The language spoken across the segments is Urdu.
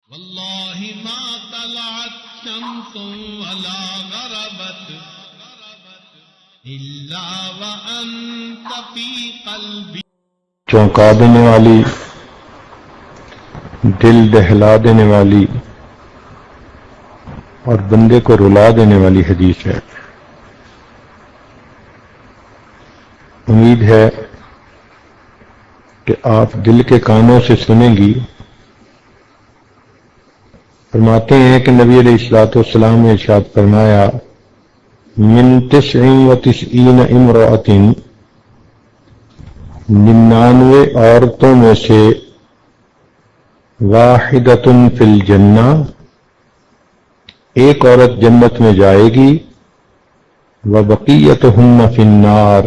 واللہ ما طلعت شمس ولا غربت الا وانت فی قلبی. چونکا دینے والی، دل دہلا دینے والی اور بندے کو رلا دینے والی حدیث ہے. امید ہے کہ آپ دل کے کانوں سے سنیں گی. فرماتے ہیں کہ نبی علیہ الصلوۃ والسلام نے ارشاد فرمایا، من 99 امرأۃ، 99 عورتوں میں سے واحدۃ فی الجنہ، ایک عورت جنت میں جائے گی، وبقیتہن فی النار،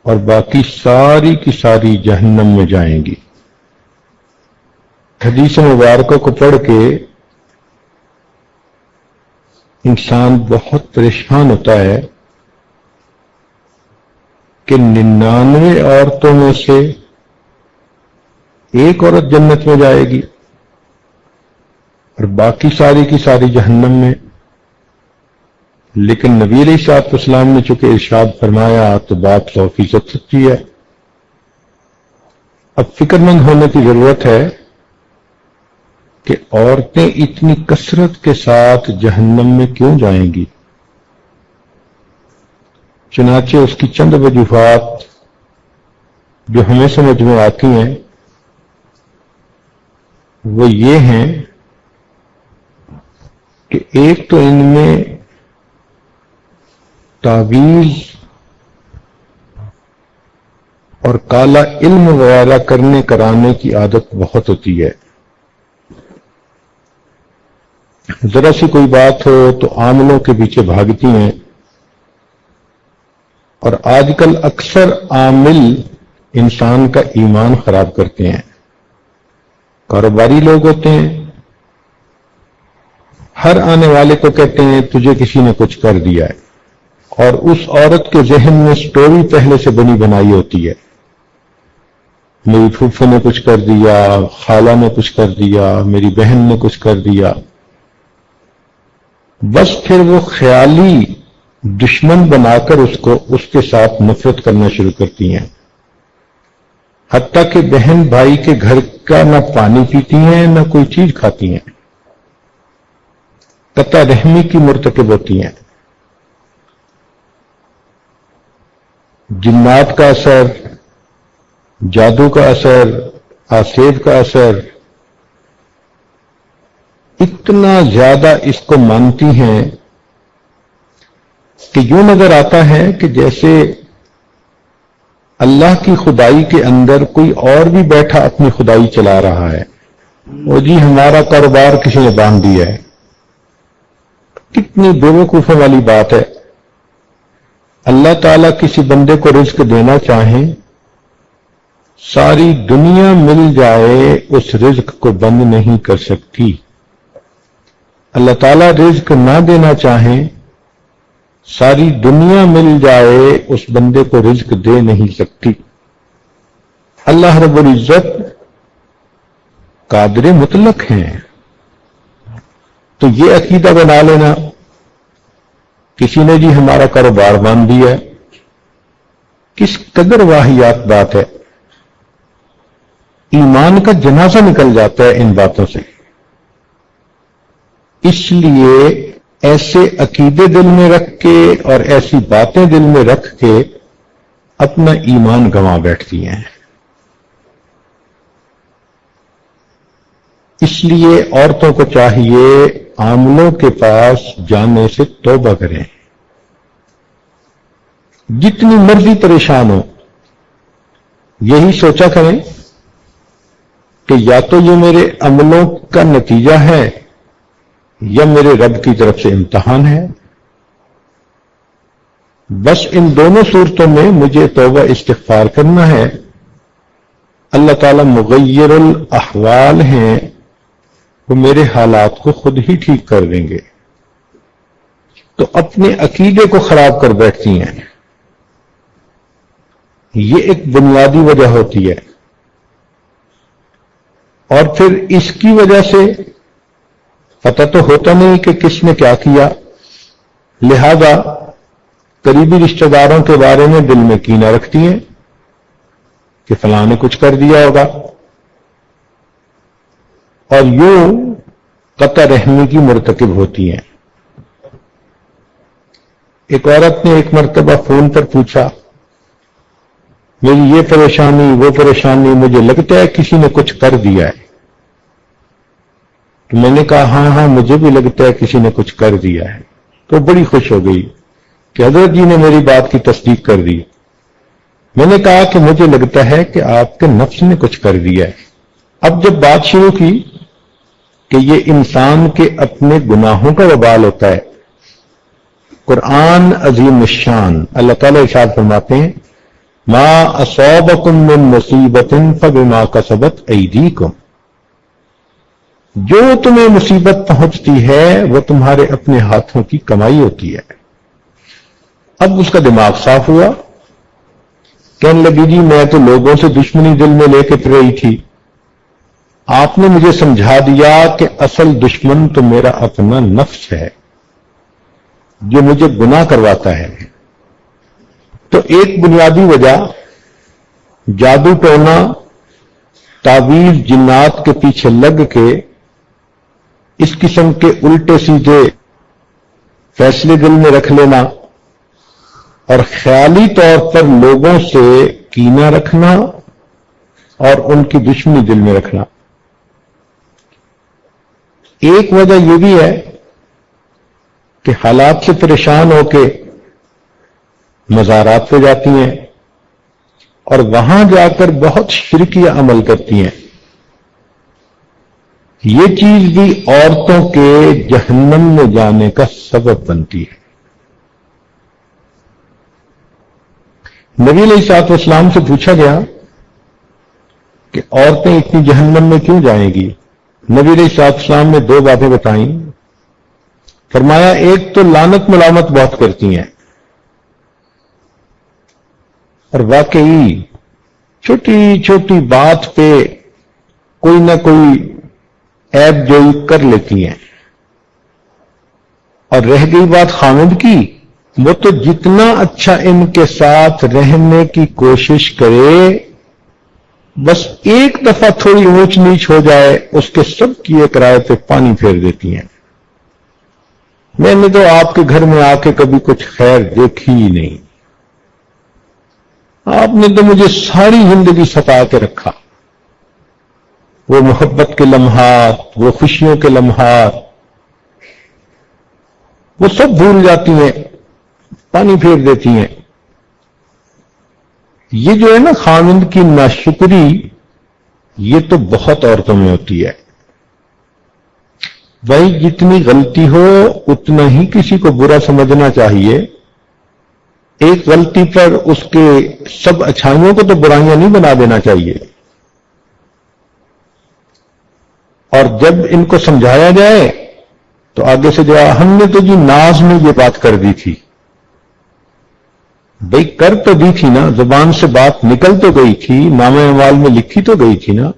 اور باقی ساری کی ساری جہنم میں جائیں گی. حدیث مبارکوں کو پڑھ کے انسان بہت پریشان ہوتا ہے کہ 99 عورتوں میں سے ایک عورت جنت میں جائے گی اور باقی ساری کی ساری جہنم میں. لیکن نبی علیہ الصلوۃ والسلام نے چونکہ ارشاد فرمایا تو بات 100% سچی ہے. اب فکر مند ہونے کی ضرورت ہے کہ عورتیں اتنی کثرت کے ساتھ جہنم میں کیوں جائیں گی. چنانچہ اس کی چند وجوہات جو ہمیں سمجھ میں آتی ہیں وہ یہ ہیں کہ ایک تو ان میں تعویذ اور کالا علم وغیرہ کرنے کرانے کی عادت بہت ہوتی ہے. ذرا سی کوئی بات ہو تو عاملوں کے پیچھے بھاگتی ہیں، اور آج کل اکثر عامل انسان کا ایمان خراب کرتے ہیں. کاروباری لوگ ہوتے ہیں، ہر آنے والے کو کہتے ہیں تجھے کسی نے کچھ کر دیا ہے، اور اس عورت کے ذہن میں سٹوری پہلے سے بنی بنائی ہوتی ہے، میری پھوپھو نے کچھ کر دیا، خالہ نے کچھ کر دیا، میری بہن نے کچھ کر دیا. بس پھر وہ خیالی دشمن بنا کر اس کے ساتھ نفرت کرنا شروع کرتی ہیں، حتیٰ کہ بہن بھائی کے گھر کا نہ پانی پیتی ہیں نہ کوئی چیز کھاتی ہیں، قطع رحمی کی مرتکب ہوتی ہیں. جنات کا اثر، جادو کا اثر، آسیب کا اثر اتنا زیادہ اس کو مانتی ہیں کہ یوں نظر آتا ہے کہ جیسے اللہ کی خدائی کے اندر کوئی اور بھی بیٹھا اپنی خدائی چلا رہا ہے. وہ جی ہمارا کاروبار کسی نے باندھ دیا ہے. کتنی بیوقوفی والی بات ہے. اللہ تعالیٰ کسی بندے کو رزق دینا چاہیں، ساری دنیا مل جائے اس رزق کو بند نہیں کر سکتی. اللہ تعالیٰ رزق نہ دینا چاہیں، ساری دنیا مل جائے اس بندے کو رزق دے نہیں سکتی. اللہ رب العزت قادر مطلق ہیں. تو یہ عقیدہ بنا لینا کسی نے جی ہمارا کاروبار باندھ دیا ہے، کس قدر واہیات بات ہے. ایمان کا جنازہ نکل جاتا ہے ان باتوں سے. اس لیے ایسے عقیدے دل میں رکھ کے اور ایسی باتیں دل میں رکھ کے اپنا ایمان گنوا بیٹھتی ہیں. اس لیے عورتوں کو چاہیے عاملوں کے پاس جانے سے توبہ کریں. جتنی مرضی پریشان ہو یہی سوچا کریں کہ یا تو یہ میرے عملوں کا نتیجہ ہے یا میرے رب کی طرف سے امتحان ہے. بس ان دونوں صورتوں میں مجھے توبہ استغفار کرنا ہے. اللہ تعالیٰ مغیر الاحوال ہیں، وہ میرے حالات کو خود ہی ٹھیک کر دیں گے. تو اپنے عقیدے کو خراب کر بیٹھتی ہیں. یہ ایک بنیادی وجہ ہوتی ہے. اور پھر اس کی وجہ سے پتہ تو ہوتا نہیں کہ کس نے کیا کیا، لہذا قریبی رشتہ داروں کے بارے میں دل میں کینہ رکھتی ہیں کہ فلاں نے کچھ کر دیا ہوگا، اور یوں قطع رحمی کی مرتکب ہوتی ہیں۔ ایک عورت نے ایک مرتبہ فون پر پوچھا، میری یہ پریشانی وہ پریشانی، مجھے لگتا ہے کسی نے کچھ کر دیا ہے۔ تو میں نے کہا ہاں ہاں مجھے بھی لگتا ہے کسی نے کچھ کر دیا ہے۔ تو بڑی خوش ہو گئی کہ حضرت جی نے میری بات کی تصدیق کر دی۔ میں نے کہا کہ مجھے لگتا ہے کہ آپ کے نفس نے کچھ کر دیا ہے۔ اب جب بات شروع کی کہ یہ انسان کے اپنے گناہوں کا وبال ہوتا ہے، قرآن عظیم الشان اللہ تعالیٰ ارشاد فرماتے ہیں ما اصابکم من مصیبت فبما کسبت ایدیکم، جو تمہیں مصیبت پہنچتی ہے وہ تمہارے اپنے ہاتھوں کی کمائی ہوتی ہے۔ اب اس کا دماغ صاف ہوا، کہنے لگی جی میں تو لوگوں سے دشمنی دل میں لے کے پھر رہی تھی، آپ نے مجھے سمجھا دیا کہ اصل دشمن تو میرا اپنا نفس ہے جو مجھے گناہ کرواتا ہے۔ تو ایک بنیادی وجہ جادو ٹونا، تعویذ جنات کے پیچھے لگ کے اس قسم کے الٹے سیدھے فیصلے دل میں رکھ لینا اور خیالی طور پر لوگوں سے کینہ رکھنا اور ان کی دشمنی دل میں رکھنا۔ ایک وجہ یہ بھی ہے کہ حالات سے پریشان ہو کے مزارات پہ جاتی ہیں اور وہاں جا کر بہت شرکیہ عمل کرتی ہیں۔ یہ چیز بھی عورتوں کے جہنم میں جانے کا سبب بنتی ہے۔ نبی علیہ الصلوۃ والسلام سے پوچھا گیا کہ عورتیں اتنی جہنم میں کیوں جائیں گی؟ نبی علیہ الصلوۃ والسلام نے دو باتیں بتائیں۔ فرمایا ایک تو لعنت ملامت بہت کرتی ہیں، اور واقعی چھوٹی چھوٹی بات پہ کوئی نہ کوئی عیب جوئی کر لیتی ہیں۔ اور رہ گئی بات خامد کی، وہ تو جتنا اچھا ان کے ساتھ رہنے کی کوشش کرے، بس ایک دفعہ تھوڑی اونچ نیچ ہو جائے اس کے سب کی ایک رائے پہ پانی پھیر دیتی ہیں۔ میں نے تو آپ کے گھر میں آ کے کبھی کچھ خیر دیکھی ہی نہیں، آپ نے تو مجھے ساری زندگی ستا کے رکھا۔ وہ محبت کے لمحات، وہ خوشیوں کے لمحات، وہ سب بھول جاتی ہیں، پانی پھیر دیتی ہیں۔ یہ جو ہے نا خاوند کی ناشکری، یہ تو بہت عورتوں میں ہوتی ہے۔ بھائی جتنی غلطی ہو اتنا ہی کسی کو برا سمجھنا چاہیے۔ ایک غلطی پر اس کے سب اچھائیوں کو تو برائیاں نہیں بنا دینا چاہیے۔ اور جب ان کو سمجھایا جائے تو آگے سے جو ہم نے تو جی ناز میں یہ بات کر دی تھی۔ بھئی کر تو دی تھی نا، زبان سے بات نکل تو گئی تھی، نامہ اعمال میں لکھی تو گئی تھی نا۔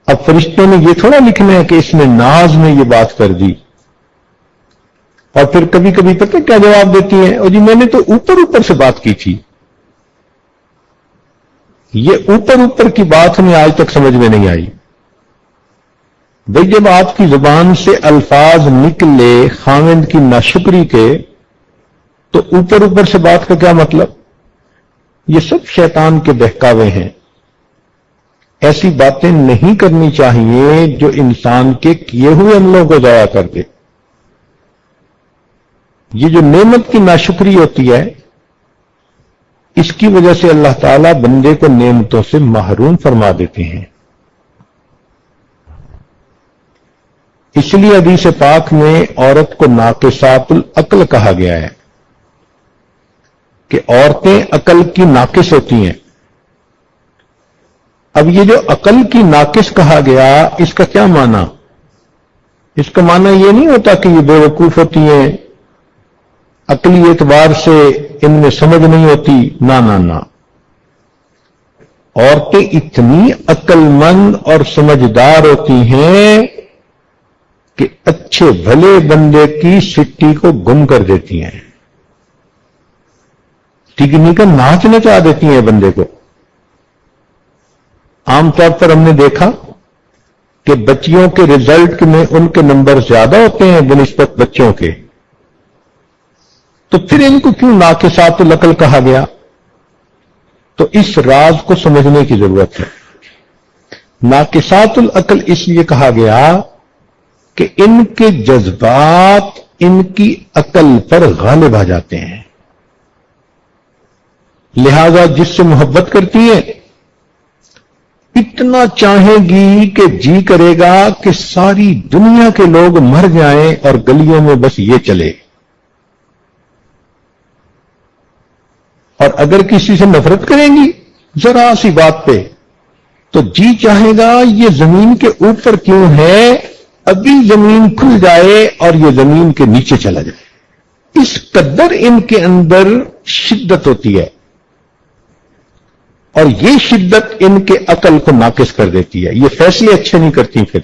اب فرشتوں نے یہ تھوڑا لکھنا ہے کہ اس نے ناز میں یہ بات کر دی۔ اور پھر کبھی کبھی پتہ کیا جواب دیتی ہیں، اور جی میں نے تو اوپر اوپر سے بات کی تھی۔ یہ اوپر اوپر کی بات ہمیں آج تک سمجھ میں نہیں آئی۔ بھئی جب آپ کی زبان سے الفاظ نکلے خاوند کی ناشکری کے، تو اوپر اوپر سے بات کا کیا مطلب؟ یہ سب شیطان کے بہکاوے ہیں۔ ایسی باتیں نہیں کرنی چاہیے جو انسان کے کیے ہوئے عملوں کو ضائع کر دے۔ یہ جو نعمت کی ناشکری ہوتی ہے، اس کی وجہ سے اللہ تعالیٰ بندے کو نعمتوں سے محروم فرما دیتے ہیں۔ اس لیے حدیث پاک میں عورت کو ناقصات العقل کہا گیا ہے کہ عورتیں عقل کی ناقص ہوتی ہیں۔ اب یہ جو عقل کی ناقص کہا گیا، اس کا کیا معنی؟ اس کا معنی یہ نہیں ہوتا کہ یہ بے وقوف ہوتی ہیں، عقلی اعتبار سے ان میں سمجھ نہیں ہوتی، نہ نہ نہ۔ عورتیں اتنی عقل مند اور سمجھدار ہوتی ہیں کہ اچھے بھلے بندے کی سٹی کو گم کر دیتی ہیں، ٹکنی کا ناچ نچا دیتی ہیں بندے کو۔ عام طور پر ہم نے دیکھا کہ بچیوں کے رزلٹ میں ان کے نمبر زیادہ ہوتے ہیں بنسبت بچوں کے، تو پھر ان کو کیوں ناقصات العقل کہا گیا؟ تو اس راز کو سمجھنے کی ضرورت ہے۔ ناقصات العقل اس لیے کہا گیا کہ ان کے جذبات ان کی عقل پر غالب آ جاتے ہیں، لہذا جس سے محبت کرتی ہیں اتنا چاہیں گی کہ جی کرے گا کہ ساری دنیا کے لوگ مر جائیں اور گلیوں میں بس یہ چلے، اور اگر کسی سے نفرت کریں گی ذرا سی بات پہ تو جی چاہے گا یہ زمین کے اوپر کیوں ہے، ابھی زمین کھل جائے اور یہ زمین کے نیچے چلا جائے۔ اس قدر ان کے اندر شدت ہوتی ہے، اور یہ شدت ان کے عقل کو ناقص کر دیتی ہے، یہ فیصلے اچھے نہیں کرتی پھر۔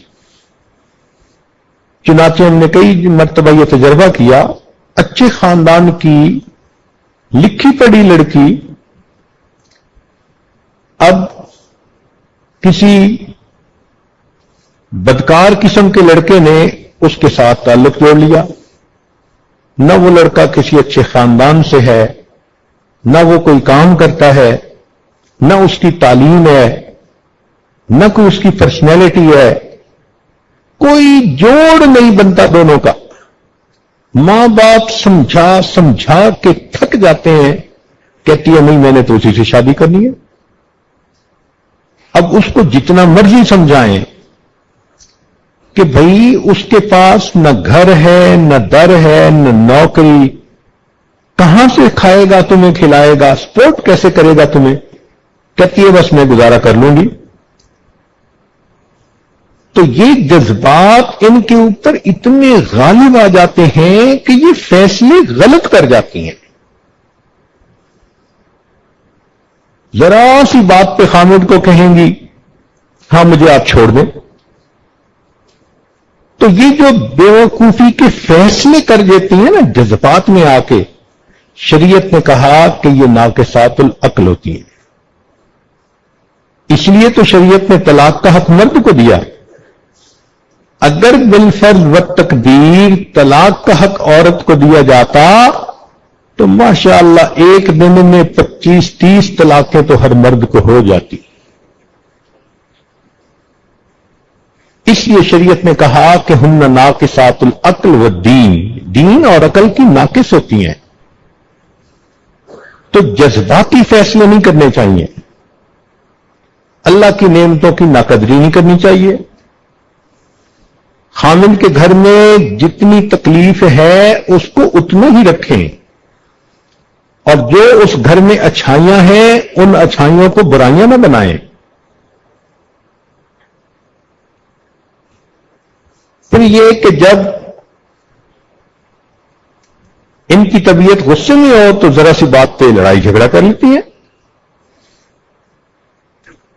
چنانچہ ہم نے کئی مرتبہ یہ تجربہ کیا، اچھے خاندان کی لکھی پڑھی لڑکی اب کسی بدکار قسم کے لڑکے نے اس کے ساتھ تعلق جوڑ لیا، نہ وہ لڑکا کسی اچھے خاندان سے ہے، نہ وہ کوئی کام کرتا ہے، نہ اس کی تعلیم ہے، نہ کوئی اس کی پرسنالٹی ہے، کوئی جوڑ نہیں بنتا دونوں کا۔ ماں باپ سمجھا سمجھا کے تھک جاتے ہیں، کہتی ہے نہیں میں نے تو اسی سے شادی کرنی ہے۔ اب اس کو جتنا مرضی سمجھائیں کہ بھائی اس کے پاس نہ گھر ہے، نہ در ہے، نہ نوکری، کہاں سے کھائے گا تمہیں، کھلائے گا، سپورٹ کیسے کرے گا تمہیں، کہتی ہے بس میں گزارا کر لوں گی۔ تو یہ جذبات ان کے اوپر اتنے غالب آ جاتے ہیں کہ یہ فیصلے غلط کر جاتی ہیں۔ ذرا سی بات پہ خامد کو کہیں گی ہاں مجھے آپ چھوڑ دیں، تو یہ جو بیوقوفی کے فیصلے کر دیتی ہیں نا جذبات میں آ کے، شریعت نے کہا کہ یہ ناقصات العقل ہوتی ہیں۔ اس لیے تو شریعت نے طلاق کا حق مرد کو دیا۔ اگر بالفرض و تقدیر طلاق کا حق عورت کو دیا جاتا تو ماشاءاللہ ایک دن میں 25-30 طلاقیں تو ہر مرد کو ہو جاتی۔ اس لیے شریعت نے کہا کہ ہن ناقصات العقل والدین، دین اور عقل کی ناقص ہوتی ہیں، تو جذباتی فیصلے نہیں کرنے چاہیے، اللہ کی نعمتوں کی ناقدری نہیں کرنی چاہیے۔ خامن کے گھر میں جتنی تکلیف ہے اس کو اتنا ہی رکھیں، اور جو اس گھر میں اچھائیاں ہیں ان اچھائیوں کو برائیاں نہ بنائیں۔ پھر یہ کہ جب ان کی طبیعت غصے میں ہو تو ذرا سی بات پہ لڑائی جھگڑا کر لیتی ہے۔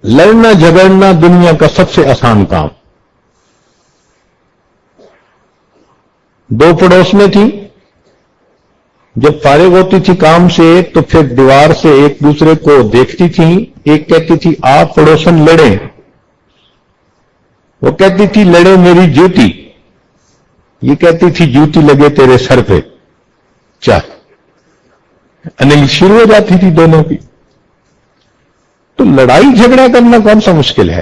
لڑنا جھگڑنا دنیا کا سب سے آسان کام۔ دو پڑوس میں تھی، جب فارغ ہوتی تھی کام سے تو پھر دیوار سے ایک دوسرے کو دیکھتی تھی، ایک کہتی تھی آپ پڑوسن لڑیں، وہ کہتی تھی لڑے میری جوتی، یہ کہتی تھی جوتی لگے تیرے سر پہ، چل انل شروع ہو جاتی تھی دونوں کی۔ تو لڑائی جھگڑا کرنا کون سا مشکل ہے؟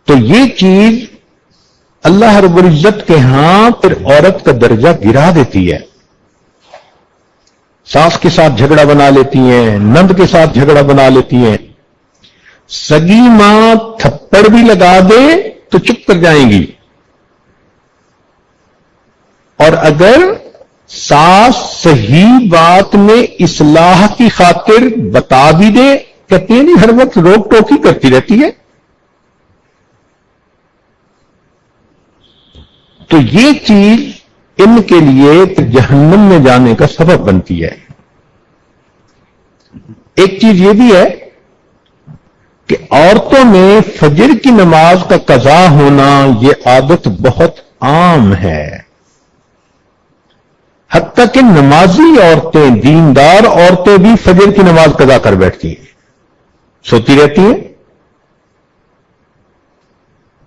تو یہ چیز اللہ رب العزت کے ہاں پھر عورت کا درجہ گرا دیتی ہے۔ ساس کے ساتھ جھگڑا بنا لیتی ہیں، نند کے ساتھ جھگڑا بنا لیتی ہیں، سگی ماں تھپڑ بھی لگا دے تو چپ کر جائیں گی، اور اگر ساس صحیح بات میں اصلاح کی خاطر بتا بھی دے، کہتے ہیں نہیں ہر وقت روک ٹوکی کرتی رہتی ہے۔ تو یہ چیز ان کے لیے جہنم میں جانے کا سبب بنتی ہے۔ ایک چیز یہ بھی ہے کہ عورتوں میں فجر کی نماز کا قضا ہونا یہ عادت بہت عام ہے، حتیٰ کہ نمازی عورتیں، دیندار عورتیں بھی فجر کی نماز قضا کر بیٹھتی ہیں، سوتی رہتی ہیں،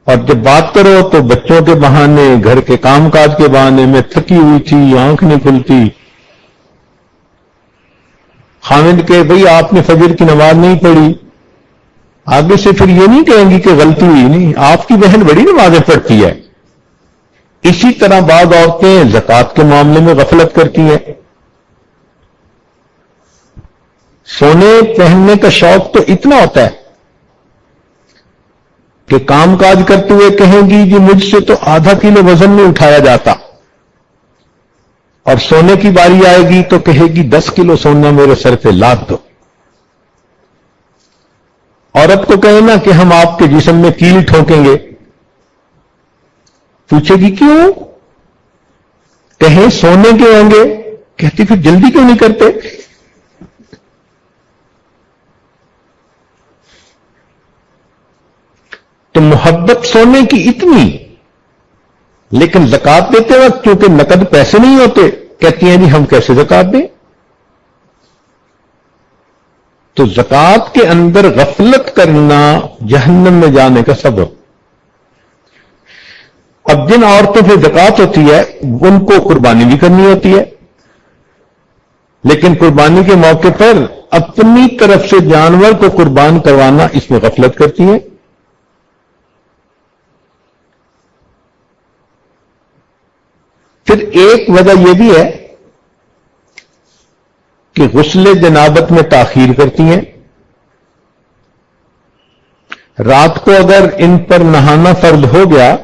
اور جب بات کرو تو بچوں کے بہانے، گھر کے کام کاج کے بہانے میں تھکی ہوئی تھی، آنکھ نہیں کھلتی، خامد کہ بھئی آپ نے فجر کی نماز نہیں پڑھی، آگے سے پھر یہ نہیں کہیں گی کہ غلطی ہوئی، نہیں، آپ کی بہن بڑی نمازیں پڑھتی ہے۔ اسی طرح بعض عورتیں زکوٰۃ کے معاملے میں غفلت کرتی ہیں، سونے پہننے کا شوق تو اتنا ہوتا ہے کہ کام کاج کرتے ہوئے کہیں گی جی مجھ سے تو آدھا کلو وزن نہیں اٹھایا جاتا، اور سونے کی باری آئے گی تو کہے گی 10 کلو سونا میرے سر پہ لاد دو۔ عورت کو کہے نا کہ ہم آپ کے جسم میں کیل ٹھوکیں گے، پوچھے گی کیوں؟ کہیں سونے کے ہوں گے، کہتی پھر جلدی کیوں نہیں کرتے؟ تو محبت سونے کی اتنی، لیکن زکات دیتے وقت کیونکہ نقد پیسے نہیں ہوتے، کہتی ہیں جی ہم کیسے زکات دیں؟ تو زکات کے اندر غفلت کرنا جہنم میں جانے کا سبب۔ اب جن عورتوں پہ زکات ہوتی ہے ان کو قربانی بھی کرنی ہوتی ہے، لیکن قربانی کے موقع پر اپنی طرف سے جانور کو قربان کروانا، اس میں غفلت کرتی ہے۔ پھر ایک وجہ یہ بھی ہے کہ غسل جنابت میں تاخیر کرتی ہیں، رات کو اگر ان پر نہانا فرض ہو گیا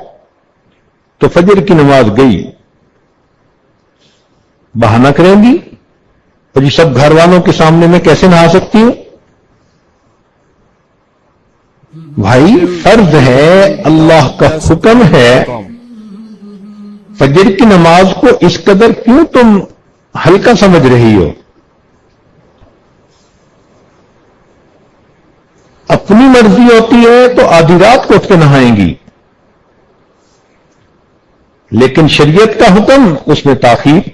تو فجر کی نماز گئی، بہانہ کریں گی اور یہ سب گھر والوں کے سامنے میں کیسے نہا سکتی ہوں؟ بھائی فرض ہے، اللہ کا حکم ہے، فجر کی نماز کو اس قدر کیوں تم ہلکا سمجھ رہی ہو؟ اپنی مرضی ہوتی ہے تو آدھی رات کو اٹھ کے نہائیں گی، لیکن شریعت کا حکم اس میں تاخیر۔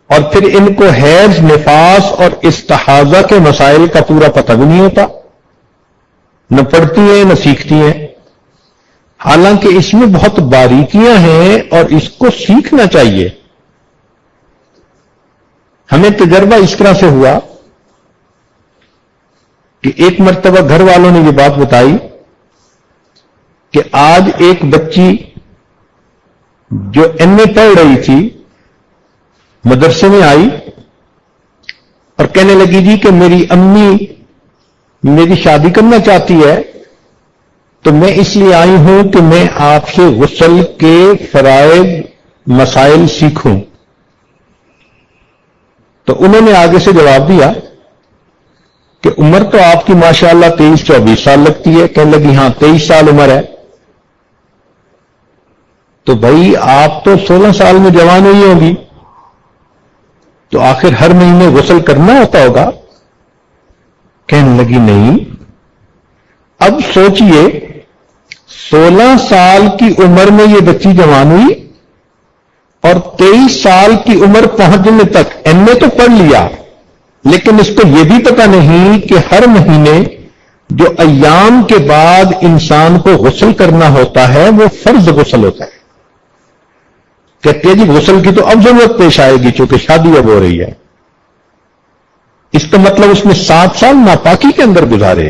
اور پھر ان کو حیض، نفاس اور استحاضہ کے مسائل کا پورا پتہ بھی نہیں ہوتا، نہ پڑھتی ہیں نہ سیکھتی ہیں، حالانکہ اس میں بہت باریکیاں ہیں اور اس کو سیکھنا چاہیے۔ ہمیں تجربہ اس طرح سے ہوا کہ ایک مرتبہ گھر والوں نے یہ بات بتائی کہ آج ایک بچی جو ایم اے پڑھ رہی تھی مدرسے میں آئی اور کہنے لگی جی کہ میری امی میری شادی کرنا چاہتی ہے، تو میں اس لیے آئی ہوں کہ میں آپ سے غسل کے فرائض مسائل سیکھوں۔ تو انہوں نے آگے سے جواب دیا کہ عمر تو آپ کی ماشاءاللہ 23-24 سال لگتی ہے۔ کہنے لگی ہاں 23 سال عمر ہے۔ تو بھائی آپ تو 16 سال میں جوان ہوئی ہوگی، تو آخر ہر مہینے غسل کرنا ہوتا ہوگا؟ کہنے لگی نہیں۔ اب سوچئے 16 سال کی عمر میں یہ بچی جوان ہوئی اور 23 سال کی عمر پہنچنے تک ایم اے تو پڑھ لیا، لیکن اس کو یہ بھی پتہ نہیں کہ ہر مہینے جو ایام کے بعد انسان کو غسل کرنا ہوتا ہے وہ فرض غسل ہوتا ہے۔ کہتے ہیں جی غسل کی تو اب ضرورت پیش آئے گی چونکہ شادی اب ہو رہی ہے۔ اس کا مطلب اس نے 7 سال ناپاکی کے اندر گزارے۔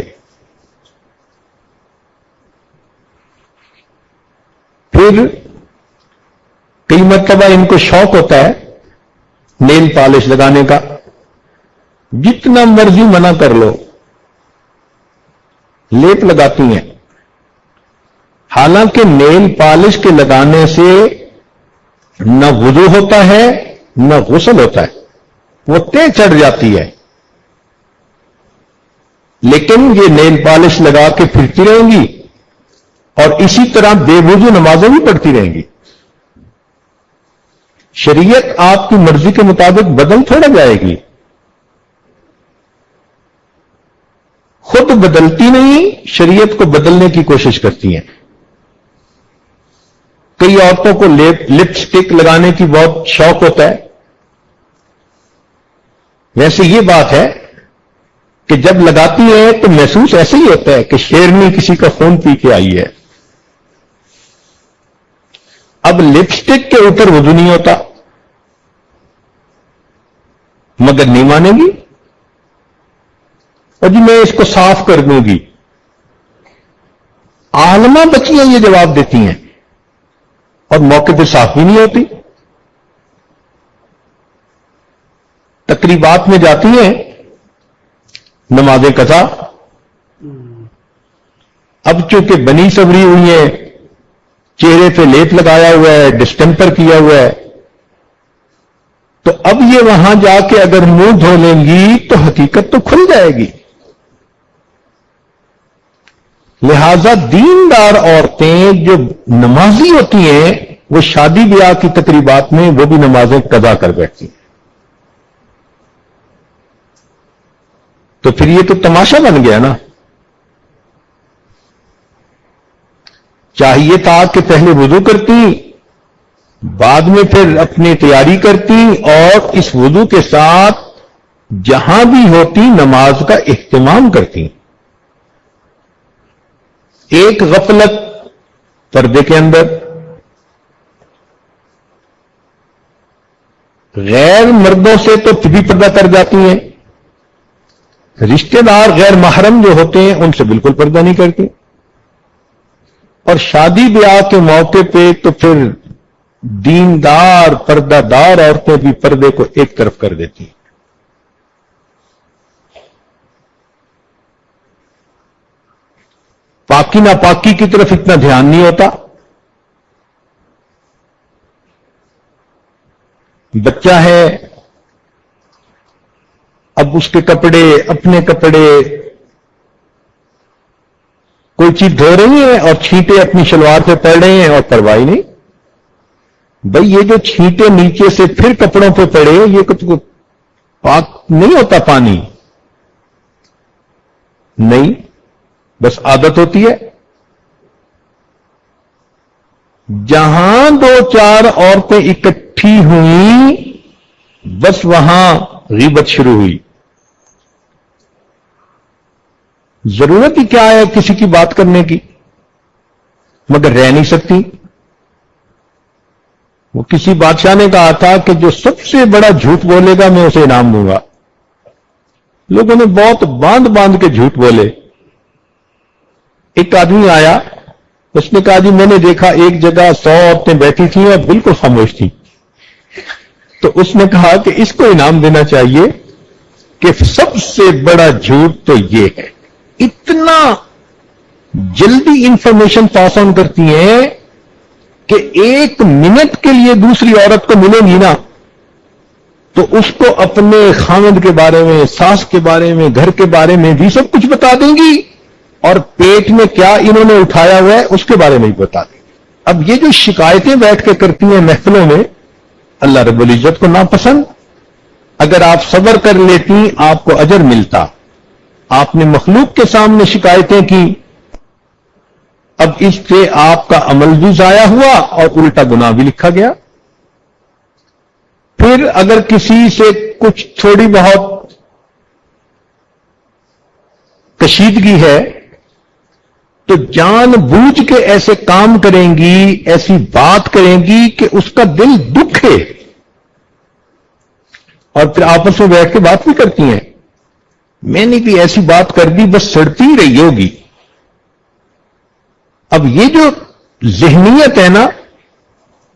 پھر کئی مرتبہ ان کو شوق ہوتا ہے نیل پالش لگانے کا، جتنا مرضی منع کر لو لیپ لگاتی ہیں، حالانکہ نیل پالش کے لگانے سے نہ وضو ہوتا ہے نہ غسل ہوتا ہے، وہ تہ چڑھ جاتی ہے، لیکن یہ نیل پالش لگا کے پھرتی رہیں گی اور اسی طرح بے وضو نمازیں بھی پڑھتی رہیں گی۔ شریعت آپ کی مرضی کے مطابق بدل تھوڑا جائے گی۔ خود بدلتی نہیں، شریعت کو بدلنے کی کوشش کرتی ہیں. کئی عورتوں کو لپسٹک لگانے کی بہت شوق ہوتا ہے. ویسے یہ بات ہے کہ جب لگاتی ہے تو محسوس ایسے ہی ہوتا ہے کہ شیرنی کسی کا خون پی کے آئی ہے. اب لپسٹک کے اوپر وضو نہیں ہوتا، مگر نہیں مانے گی، اور جی میں اس کو صاف کر دوں گی. عالمہ بچیاں یہ جواب دیتی ہیں اور موقع پہ صاف بھی نہیں ہوتی. تقریبات میں جاتی ہیں، نمازیں قضا. اب چونکہ بنی سبری ہوئی ہیں، چہرے پہ لیپ لگایا ہوا ہے، ڈسٹمپر کیا ہوا ہے، تو اب یہ وہاں جا کے اگر منہ دھو لیں گی تو حقیقت تو کھل جائے گی. لہذا دیندار عورتیں جو نمازی ہوتی ہیں وہ شادی بیاہ کی تقریبات میں وہ بھی نمازیں قضا کر بیٹھتی ہیں. تو پھر یہ تو تماشا بن گیا نا. چاہیے تھا کہ پہلے وضو کرتی، بعد میں پھر اپنی تیاری کرتی اور اس وضو کے ساتھ جہاں بھی ہوتی نماز کا اہتمام کرتی. ایک غفلت پردے کے اندر، غیر مردوں سے تو بھی پردہ کر جاتی ہیں، رشتہ دار غیر محرم جو ہوتے ہیں ان سے بالکل پردہ نہیں کرتی، اور شادی بیاہ کے موقع پہ تو پھر دیندار پردہ دار عورتیں بھی پردے کو ایک طرف کر دیتی ہیں. پاکی ناپاکی کی طرف اتنا دھیان نہیں ہوتا. بچہ ہے، اب اس کے کپڑے، اپنے کپڑے، کوئی چیز دھو رہی ہے اور چھینٹے اپنی شلوار پہ پڑ رہے ہیں اور پرواہ نہیں. بھئی یہ جو چھینٹے نیچے سے پھر کپڑوں پہ پڑے یہ کچھ پاک نہیں ہوتا پانی، نہیں، بس عادت ہوتی ہے. جہاں دو چار عورتیں اکٹھی ہوئیں بس وہاں غیبت شروع ہوئی. ضرورت ہی کیا ہے کسی کی بات کرنے کی، مگر رہ نہیں سکتی. وہ کسی بادشاہ نے کہا تھا کہ جو سب سے بڑا جھوٹ بولے گا میں اسے انعام دوں گا. لوگوں نے بہت باندھ باندھ کے جھوٹ بولے. ایک آدمی آیا، اس نے کہا جی میں نے دیکھا ایک جگہ 100 عورتیں بیٹھی تھیں اور بالکل خاموش تھیں. تو اس نے کہا کہ اس کو انعام دینا چاہیے کہ سب سے بڑا جھوٹ تو یہ ہے. اتنا جلدی انفارمیشن پاس آن کرتی ہیں کہ ایک منٹ کے لیے دوسری عورت کو ملے گی نا تو اس کو اپنے خاوند کے بارے میں، ساس کے بارے میں، گھر کے بارے میں بھی سب کچھ بتا دیں گی، اور پیٹ میں کیا انہوں نے اٹھایا ہوا ہے اس کے بارے میں بھی بتا دیں گی. اب یہ جو شکایتیں بیٹھ کے کرتی ہیں محفلوں میں، اللہ رب العزت کو ناپسند. اگر آپ صبر کر لیتی آپ کو اجر ملتا. آپ نے مخلوق کے سامنے شکایتیں کی، اب اس سے آپ کا عمل بھی ضائع ہوا اور الٹا گناہ بھی لکھا گیا. پھر اگر کسی سے کچھ تھوڑی بہت کشیدگی ہے تو جان بوجھ کے ایسے کام کریں گی، ایسی بات کریں گی کہ اس کا دل دکھے، اور پھر آپس میں بیٹھ کے بات بھی کرتی ہیں. میں نے بھی ایسی بات کر دی، بس سڑتی ہی رہی ہوگی. اب یہ جو ذہنیت ہے نا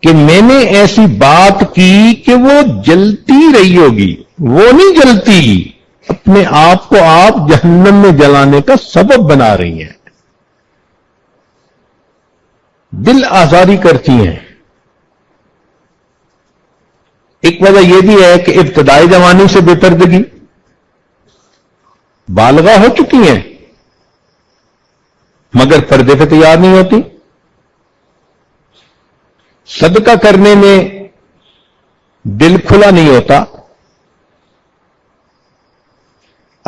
کہ میں نے ایسی بات کی کہ وہ جلتی رہی ہوگی، وہ نہیں جلتی، اپنے آپ کو آپ جہنم میں جلانے کا سبب بنا رہی ہیں. دل آزاری کرتی ہیں. ایک وجہ یہ بھی ہے کہ ابتدائی جوانی سے بے پردگی، بالغہ ہو چکی ہیں مگر پردے پہ تیار نہیں ہوتی. صدقہ کرنے میں دل کھلا نہیں ہوتا.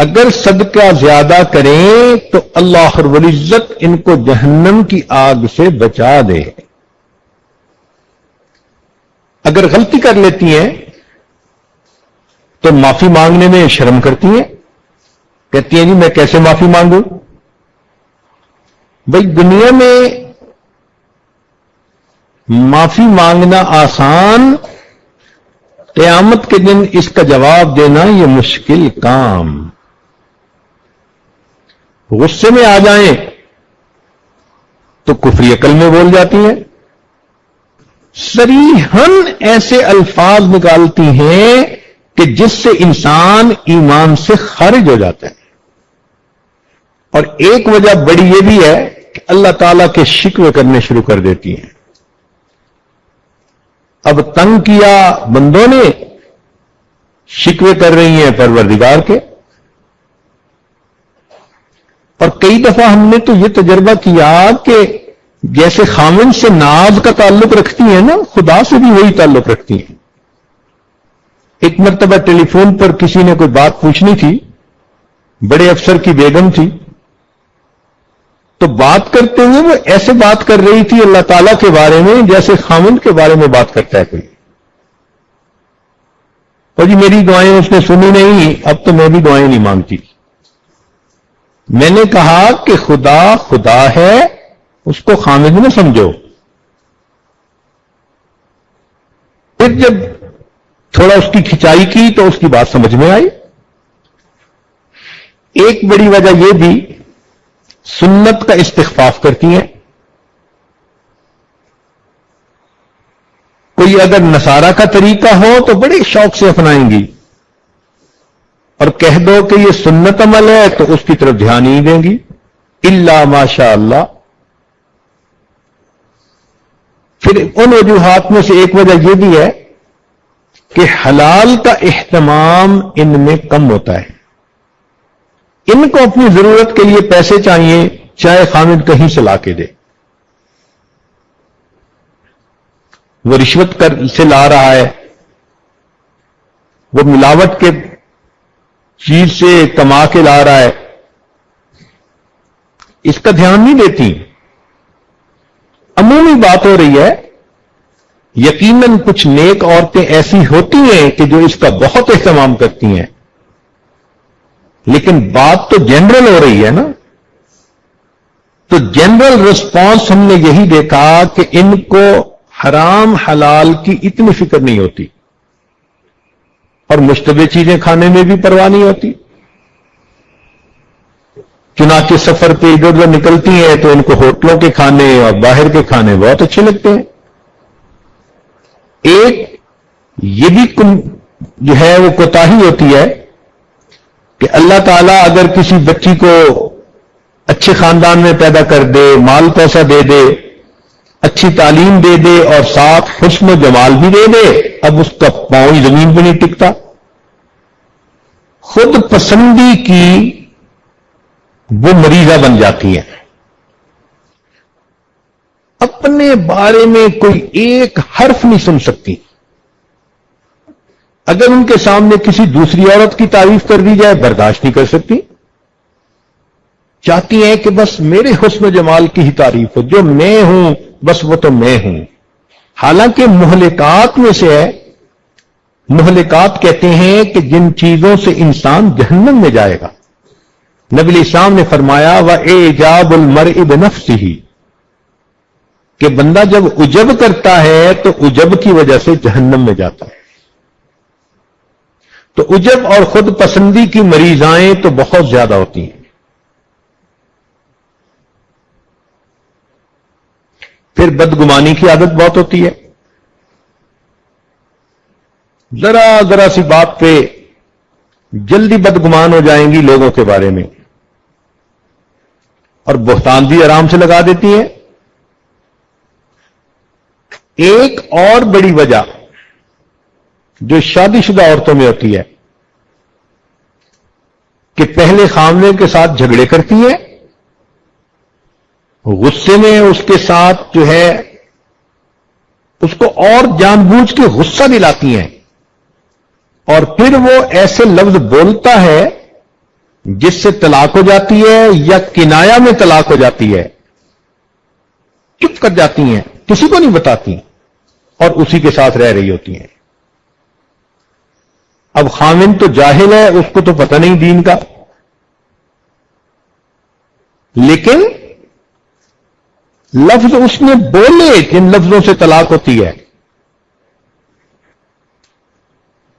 اگر صدقہ زیادہ کریں تو اللہ رب العزت ان کو جہنم کی آگ سے بچا دے. اگر غلطی کر لیتی ہیں تو معافی مانگنے میں شرم کرتی ہیں، کہتی ہیں جی میں کیسے معافی مانگوں. بھائی دنیا میں معافی مانگنا آسان، قیامت کے دن اس کا جواب دینا یہ مشکل کام. غصے میں آ جائیں تو کفری عقل میں بول جاتی ہیں، صریحاً ایسے الفاظ نکالتی ہیں کہ جس سے انسان ایمان سے خارج ہو جاتا ہے. اور ایک وجہ بڑی یہ بھی ہے کہ اللہ تعالیٰ کے شکوے کرنے شروع کر دیتی ہیں. اب تنگ کیا بندوں نے، شکوے کر رہی ہیں پروردگار کے. اور کئی دفعہ ہم نے تو یہ تجربہ کیا کہ جیسے خامن سے ناز کا تعلق رکھتی ہیں نا، خدا سے بھی وہی تعلق رکھتی ہیں. ایک مرتبہ ٹیلی فون پر کسی نے کوئی بات پوچھنی تھی، بڑے افسر کی بیگم تھی، تو بات کرتے ہوئے وہ ایسے بات کر رہی تھی اللہ تعالیٰ کے بارے میں جیسے خامن کے بارے میں بات کرتا ہے کوئی. اور جی میری دعائیں اس نے سنی نہیں، اب تو میں بھی دعائیں نہیں مانگتی. میں نے کہا کہ خدا خدا ہے، اس کو خامد نہ سمجھو. پھر جب تھوڑا اس کی کھچائی کی تو اس کی بات سمجھ میں آئی. ایک بڑی وجہ یہ بھی سنت کا استخفاف کرتی ہیں. کوئی اگر نصارہ کا طریقہ ہو تو بڑے شوق سے اپنائیں گی، اور کہہ دو کہ یہ سنت عمل ہے تو اس کی طرف دھیان ہی دیں گی الا ماشاء اللہ. پھر ان وجوہات میں سے ایک وجہ یہ بھی ہے کہ حلال کا اہتمام ان میں کم ہوتا ہے. ان کو اپنی ضرورت کے لیے پیسے چاہیے، چاہے خامد کہیں سے لا کے دے. وہ رشوت سے لا رہا ہے، وہ ملاوٹ کے چیز سے کما کے لا رہا ہے، اس کا دھیان نہیں دیتی. عمومی بات ہو رہی ہے. یقیناً کچھ نیک عورتیں ایسی ہوتی ہیں کہ جو اس کا بہت اہتمام کرتی ہیں، لیکن بات تو جنرل ہو رہی ہے نا. تو جنرل رسپانس ہم نے یہی دیکھا کہ ان کو حرام حلال کی اتنی فکر نہیں ہوتی، اور مشتبہ چیزیں کھانے میں بھی پرواہ نہیں ہوتی. چنانچہ سفر پہ ادھر ادھر نکلتی ہیں تو ان کو ہوٹلوں کے کھانے اور باہر کے کھانے بہت اچھے لگتے ہیں. ایک یہ بھی جو ہے وہ کوتاہی ہوتی ہے کہ اللہ تعالیٰ اگر کسی بچی کو اچھے خاندان میں پیدا کر دے، مال پیسہ دے دے، اچھی تعلیم دے دے اور ساتھ حسن و جمال بھی دے دے، اب اس کا پاؤں ہی زمین پہ نہیں ٹکتا. خود پسندی کی وہ مریضہ بن جاتی ہے. اپنے بارے میں کوئی ایک حرف نہیں سن سکتی. اگر ان کے سامنے کسی دوسری عورت کی تعریف کر دی جائے برداشت نہیں کر سکتی. چاہتی ہیں کہ بس میرے حسن و جمال کی ہی تعریف ہو، جو میں ہوں بس وہ تو میں ہوں. حالانکہ مہلکات میں سے ہے. مہلکات کہتے ہیں کہ جن چیزوں سے انسان جہنم میں جائے گا. نبی علیہ السلام نے فرمایا وَإِعْجَابُ الْمَرْءِ بِنَفْسِهِ، کہ بندہ جب عجب کرتا ہے تو عجب کی وجہ سے جہنم میں جاتا ہے. تو عجب اور خود پسندی کی مریضائیں تو بہت زیادہ ہوتی ہیں. پھر بدگمانی کی عادت بہت ہوتی ہے. ذرا ذرا سی بات پہ جلدی بدگمان ہو جائیں گی لوگوں کے بارے میں، اور بہتان بھی آرام سے لگا دیتی ہیں. ایک اور بڑی وجہ جو شادی شدہ عورتوں میں ہوتی ہے کہ پہلے خامنے کے ساتھ جھگڑے کرتی ہیں، غصے میں اس کے ساتھ جو ہے اس کو اور جان بوجھ کے غصہ دلاتی ہیں، اور پھر وہ ایسے لفظ بولتا ہے جس سے طلاق ہو جاتی ہے یا کنایا میں طلاق ہو جاتی ہے، چپ کر جاتی ہیں، کسی کو نہیں بتاتی اور اسی کے ساتھ رہ رہی ہوتی ہیں۔ اب خامن تو جاہل ہے، اس کو تو پتہ نہیں دین کا، لیکن لفظ اس نے بولے جن لفظوں سے طلاق ہوتی ہے۔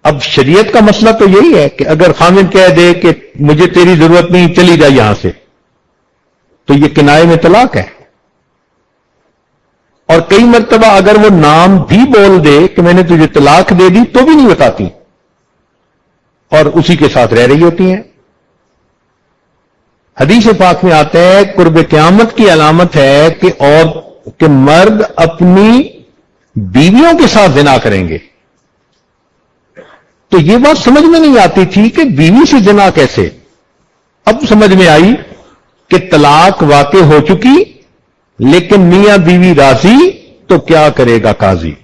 اب شریعت کا مسئلہ تو یہی ہے کہ اگر خامن کہہ دے کہ مجھے تیری ضرورت نہیں، چلی جا یہاں سے، تو یہ کنائے میں طلاق ہے۔ اور کئی مرتبہ اگر وہ نام بھی بول دے کہ میں نے تجھے طلاق دے دی تو بھی نہیں بتاتی اور اسی کے ساتھ رہ رہی ہوتی ہیں۔ حدیث پاک میں آتا ہے قرب قیامت کی علامت ہے کہ مرد اپنی بیویوں کے ساتھ زنا کریں گے۔ تو یہ بات سمجھ میں نہیں آتی تھی کہ بیوی سے زنا کیسے، اب سمجھ میں آئی کہ طلاق واقع ہو چکی لیکن میاں بیوی راضی تو کیا کرے گا قاضی۔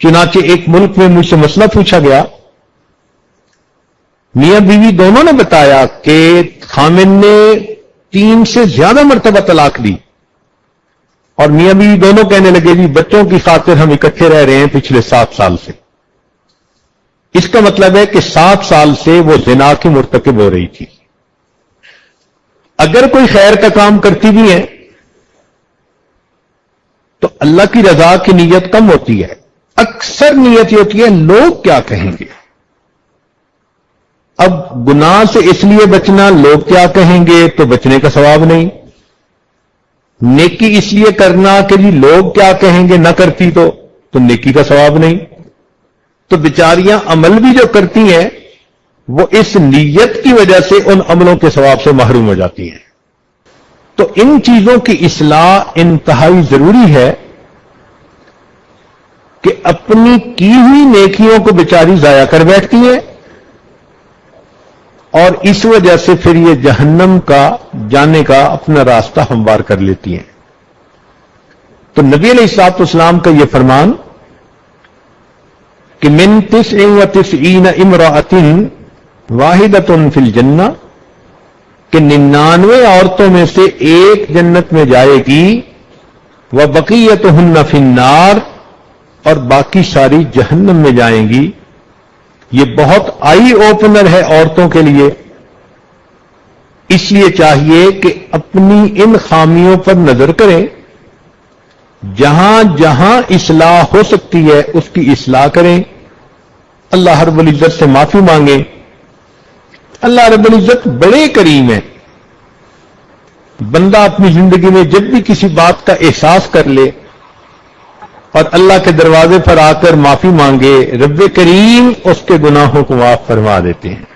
چنانچہ ایک ملک میں مجھ سے مسئلہ پوچھا گیا، میاں بیوی دونوں نے بتایا کہ خامن نے 3 سے زیادہ مرتبہ طلاق دی، اور میاں بیوی دونوں کہنے لگے جی بچوں کی خاطر ہم اکٹھے رہ رہے ہیں پچھلے 7 سال سے۔ اس کا مطلب ہے کہ 7 سال سے وہ زنا کی مرتکب ہو رہی تھی۔ اگر کوئی خیر کا کام کرتی بھی ہے تو اللہ کی رضا کی نیت کم ہوتی ہے، اکثر نیت یہ ہوتی ہے لوگ کیا کہیں گے۔ اب گناہ سے اس لیے بچنا لوگ کیا کہیں گے تو بچنے کا ثواب نہیں، نیکی اس لیے کرنا کہ جی لوگ کیا کہیں گے، نہ کرتی تو نیکی کا ثواب نہیں۔ تو بیچاریاں عمل بھی جو کرتی ہیں وہ اس نیت کی وجہ سے ان عملوں کے ثواب سے محروم ہو جاتی ہیں۔ تو ان چیزوں کی اصلاح انتہائی ضروری ہے کہ اپنی کی ہوئی نیکیوں کو بیچاری ضائع کر بیٹھتی ہیں اور اس وجہ سے پھر یہ جہنم کا جانے کا اپنا راستہ ہموار کر لیتی ہیں۔ تو نبی علیہ الصلوۃ والسلام کا یہ فرمان کہ من 99 امرأۃ واحدۃ فی الجنہ، کہ 99 عورتوں میں سے ایک جنت میں جائے گی، وبقیتہن فی النار، اور باقی ساری جہنم میں جائیں گی۔ یہ بہت آئی اوپنر ہے عورتوں کے لیے، اس لیے چاہیے کہ اپنی ان خامیوں پر نظر کریں، جہاں جہاں اصلاح ہو سکتی ہے اس کی اصلاح کریں، اللہ رب العزت سے معافی مانگیں۔ اللہ رب العزت بڑے کریم ہے، بندہ اپنی زندگی میں جب بھی کسی بات کا احساس کر لے اور اللہ کے دروازے پر آ کر معافی مانگے، رب کریم اس کے گناہوں کو معاف فرما دیتے ہیں۔